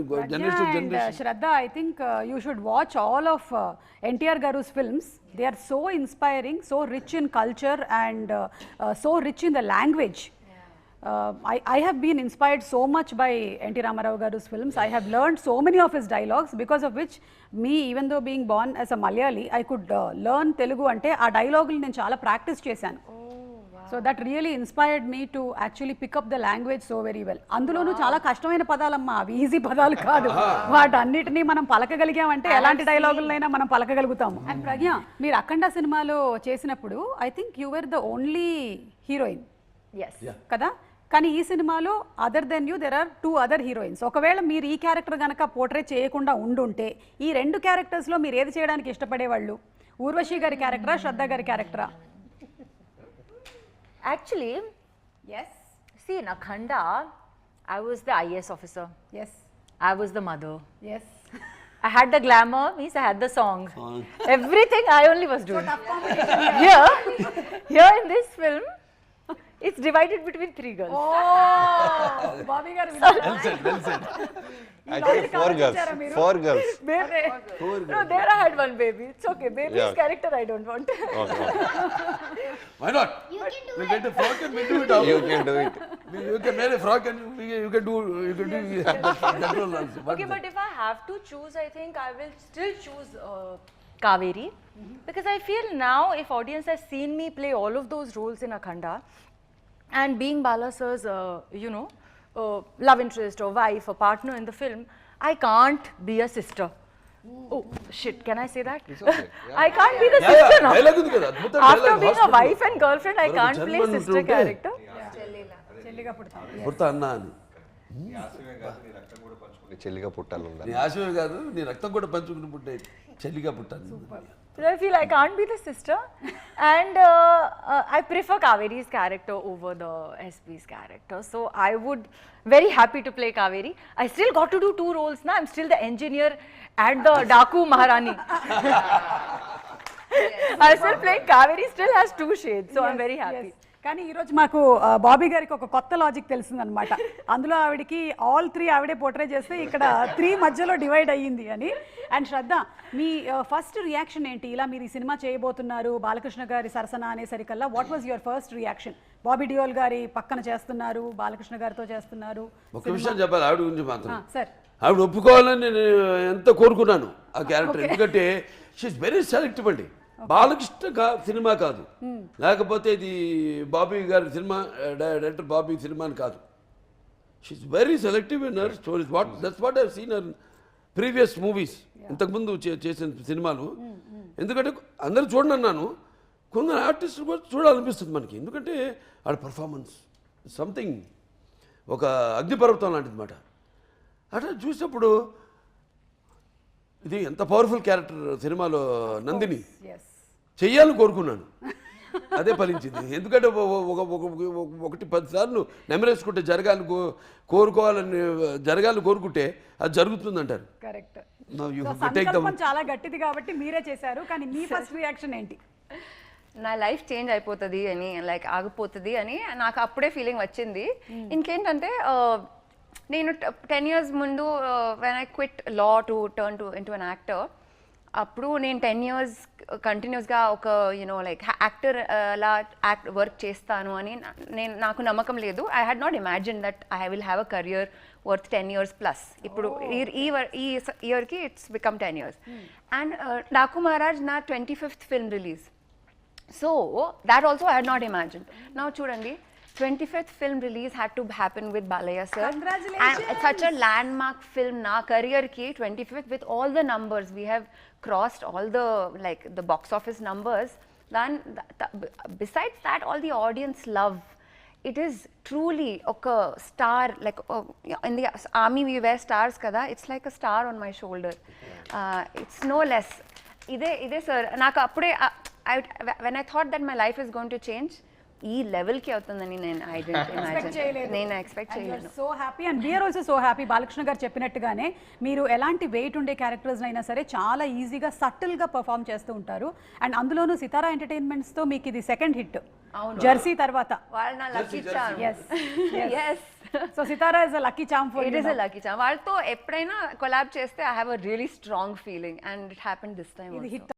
generation to and generation. Shraddha, I think you should watch all of NTR Garu's films. They are so inspiring, so rich in culture and so rich in the language. I have been inspired so much by NT Ramarao Garu's films. I have learned so many of his dialogues, because of which me, even though being born as a Malayali, I could learn Telugu ante aa dialogue నేను చాలా practice చేశాను. So that really inspired me to actually pick up the language so very well. అందులోనూ చాలా కష్టమైన పదాలమ్మా, అవి easy పదాలు కాదు. వాటన్నిటినీ మనం పలకగలిగామంటే ఎలాంటి డైలాగులైనా మనం పలకగలుగుతాము. అండ్ ప్రజ్ఞ, మీరు అఖండ సినిమాలో చేసినప్పుడు I think you were the only heroine కదా, కానీ ఈ సినిమాలో other than you there are 2 other heroines. ఒకవేళ మీరు ఈ క్యారెక్టర్ కనుక పోర్ట్రే చేయకుండా ఉండుంటే ఈ 2 క్యారెక్టర్స్లో మీరు ఏది చేయడానికి ఇష్టపడేవాళ్ళు? ఊర్వశి గారి క్యారెక్టరా, శ్రద్ధ గారి క్యారెక్టరా? Actually, yes. See, in Akhanda, I was the IAS officer. Yes. I was the mother. Yes. I had the glamour, means I had the song. Everything I only was doing. So tough competition. Here in this film, it's divided between 3 girls. Oh, Bobby garu. Well said. Actually, 4 girls. 4 girls. Baby. No, there I had one baby. It's okay. Baby's character I don't want. Okay. Why not? You can do We it. get a frock and we do it. You can do it. You can wear a frock and you can do that role also. Okay, but if I have to choose, I think I will still choose Kaveri. Because I feel now, if audience has seen me play all of those roles in Akhanda, and being Bala sir's, love interest or wife or partner in the film, I can't be a sister. Oh shit, can I say that? It's okay. Yeah. I can't be the sister now. Dialogue ఉంది కదా, అద్భుత After dialogue, being a hospital. wife and girlfriend, I can't play జన్మను sister ఉంటుంటే. character. చెల్లిగా పుడతాం. పుడతా అన్నా అని. చెల్లిగా పుట్టాలి ఉండాలి. నీ ఆశమే కాదు, నీ రక్తం కూడా పంచుకుని పుట్టే చెల్లిగా పుట్టాను. So I feel I can't be the sister, and I prefer Kaveri's character over the SP's character. So I would very happy to play Kaveri. I still got to do 2 roles now. I'm still the engineer and the Daku Maharani. I still play Kaveri. Still has 2 shades, so I'm very happy. కానీ ఈరోజు మాకు బాబీ గారికి ఒక కొత్త logic తెలిసిందనమాట. అందులో ఆవిడకి all 3 ఆవిడే portray చేస్తే ఇక్కడ 3 మధ్యలో డివైడ్ అయ్యింది అని. అండ్ శ్రద్ధ, మీ ఫస్ట్ రియాక్షన్ ఏంటి? ఇలా మీరు ఈ సినిమా చేయబోతున్నారు, బాలకృష్ణ గారి సరసన అనేసరికల్లా what was your first reaction? Bobby Deol గారి పక్కన చేస్తున్నారు, బాలకృష్ణ గారితో చేస్తున్నారు. ఒక విషయం చెప్పాలి ఆవిడ గురించి మాత్రం. సార్, ఆవిడ ఒప్పుకోవాలని నేను ఎంత కోరుకున్నాను ఆ క్యారెక్టర్. ఎందుకంటే షీఈస్ వెరీ సెలెక్టివ్ అండి. బాలకృష్ణ సినిమా కాదు, లేకపోతే ఇది బాబీ గారి సినిమా, డైరెక్టర్ బాబీ సినిమా అని కాదు. She's very selective in her stories. That's what I have seen her previous movies, ఇంతకుముందు చేసిన సినిమాలు. ఎందుకంటే అందరూ చూడండి అన్నాను, కొందరు ఆర్టిస్టులు కూడా చూడాలనిపిస్తుంది మనకి. ఎందుకంటే ఆడ పర్ఫార్మెన్స్ సంథింగ్, ఒక అగ్నిపర్వతం లాంటిది అన్నమాట. అట్లా చూసినప్పుడు ఇది ఎంత పవర్ఫుల్ క్యారెక్టర్ సినిమాలో నందిని చెయ్యాలని కోరుకున్నాను. అదే ఫలించింది. ఎందుకంటే 1-10 సార్లు నెమరేసుకుంటే జరగాలని కోరుకుంటే అది జరుగుతుంది అంటారు. కరెక్ట్. సంకల్పం చాలా గట్టిది కాబట్టి మీరే చేశారు. కానీ మీ ఫస్ట్ రియాక్షన్ ఏంటి? నా లైఫ్ చేంజ్ అయిపోతుంది అని, లైక్ ఆగిపోతుంది అని నాకు అప్పుడే ఫీలింగ్ వచ్చింది. ఇంకేంటంటే నేను 10 years ముందు when I quit law to turn into an actor, అప్పుడు నేను 10 years కంటిన్యూస్గా ఒక లైక్ యాక్టర్ లా వర్క్ చేస్తాను అని నాకు నమ్మకం లేదు. I had not imagine that I will have a career worth 10 years plus. ఇప్పుడు ఈ ఇయర్కి it's become 10 years. And Daaku Maharaj నా 25th film release. So that also I had not imagined. Now చూడండి, 25th film release had to happen with Balaya sir. Congratulations. And it's such a landmark film na career ki 25th with all the numbers. We have crossed all the the box office numbers. Then besides that, all the audience love. It is truly a star, like in the army we wear stars kada. It's like a star on my shoulder. It's no less. Ide sir, naku appude when I thought that my life is going to change, ఈ లెవెల్కి అవుతుందని నేను expect చేయలేదు. So happy and we are also so happy. Balakrishna garu చెప్పినట్టుగానే మీరు ఎలాంటి wait ఉండే characters అయినా సరే చాలా ఈజీగా సటిల్గా పర్ఫామ్ చేస్తూ ఉంటారు. అండ్ అందులోనూ సితారా ఎంటర్టైన్మెంట్స్తో మీకు ఇది 2nd హిట్. జెర్సీ తర్వాత. వాళ్ళు నా lucky charm. Yes. So Sitara is a lucky charm for It you. is a lucky charm. వాళ్ళతో ఎప్పుడైనా కొలాబ్ చేస్తే I have a really strong feeling and it happened this time ఇది also. hit